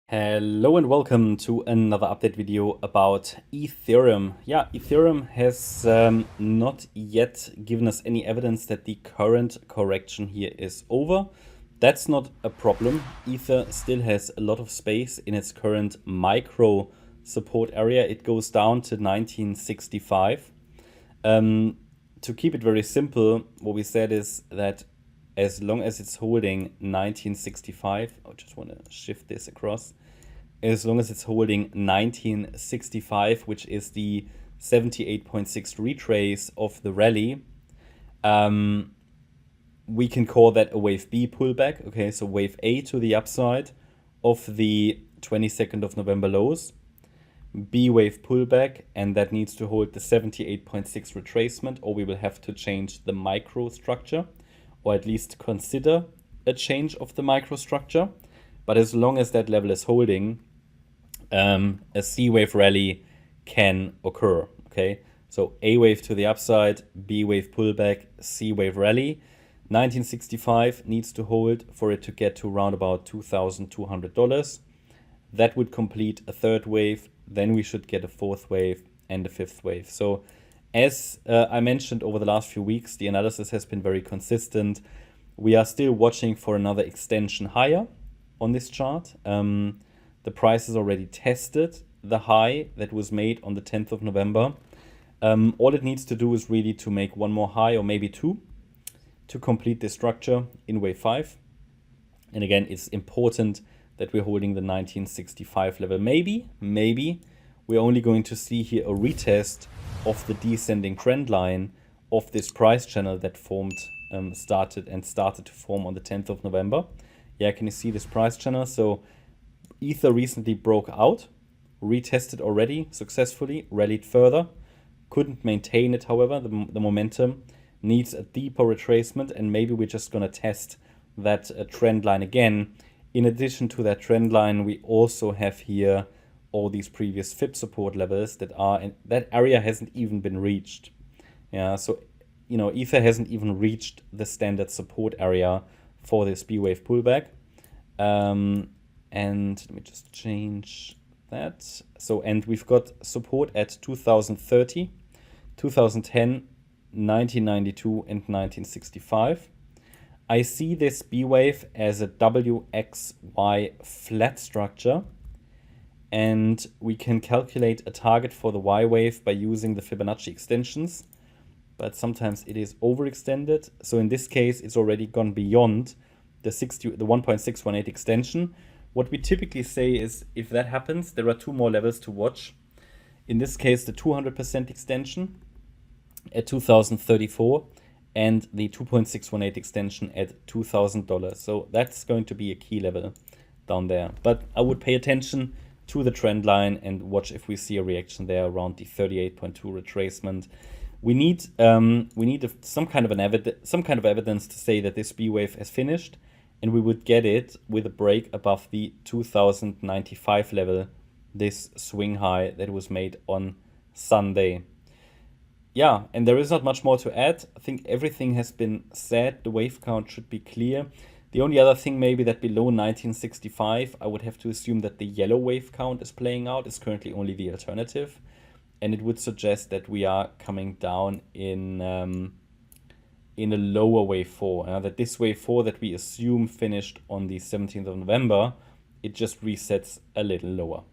Hello and welcome to another update video about Ethereum. Yeah, Ethereum has not yet given us any evidence that the current correction here is over. That's not a problem. Ether still has a lot of space in its current micro support area. It goes down to 1965. To keep it very simple, what we said is that as long as it's holding 1965, I just want to shift this across. As long as it's holding 1965, which is the 78.6 retrace of the rally, we can call that a wave B pullback. Okay, so wave A to the upside of the 22nd of November lows, B wave pullback, and that needs to hold the 78.6 retracement, or we will have to change the microstructure, or at least consider a change of the microstructure. But as long as that level is holding, a C wave rally can occur. Okay, so A wave to the upside, B wave pullback, C wave rally. 1965 needs to hold for it to get to around about $2,200. That would complete a third wave. Then we should get a fourth wave and a fifth wave. So as I mentioned over the last few weeks, the analysis has been very consistent. We are still watching for another extension higher on this chart. The price has already tested the high that was made on the 10th of November. All it needs to do is really to make one more high, or maybe two, to complete this structure in wave 5. And again, it's important that we're holding the 1965 level. Maybe we're only going to see here a retest of the descending trend line of this price channel that formed, started to form on the 10th of November. Yeah, can you see this price channel? So Ether recently broke out, retested already successfully, rallied further, couldn't maintain it, however, the momentum needs a deeper retracement, and maybe we're just going to test that trend line again. In addition to that trend line, we also have here all these previous FIB support levels that are in that area hasn't even been reached. Yeah, so Ether hasn't even reached the standard support area for this B wave pullback. And let me just change that. So, and we've got support at 2030, 2010, 1992, and 1965. I see this B wave as a WXY flat structure, and we can calculate a target for the Y wave by using the Fibonacci extensions, but sometimes it is overextended. So in this case, it's already gone beyond the 1.618 extension. What we typically say is, if that happens, there are two more levels to watch. In this case, the 200% extension at $2,034 and the 2.618 extension at $2,000. So that's going to be a key level down there. But I would pay attention to the trend line and watch if we see a reaction there around the 38.2 retracement. We need some kind of evidence to say that this B wave has finished, and we would get it with a break above the 2095 level, this swing high that was made on Sunday. Yeah, and there is not much more to add. I think everything has been said. The wave count should be clear. The only other thing maybe that below 1965, I would have to assume that the yellow wave count is playing out. Is currently only the alternative. And it would suggest that we are coming down in a lower wave 4. That this wave 4 that we assume finished on the 17th of November, it just resets a little lower.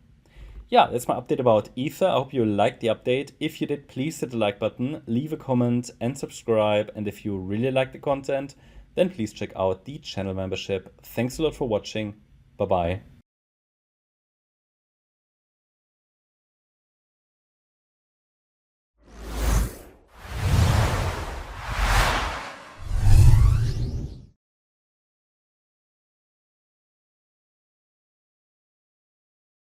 Yeah, that's my update about Ether. I hope you liked the update. If you did, please hit the like button, leave a comment and subscribe. And if you really like the content, then please check out the channel membership. Thanks a lot for watching. Bye-bye.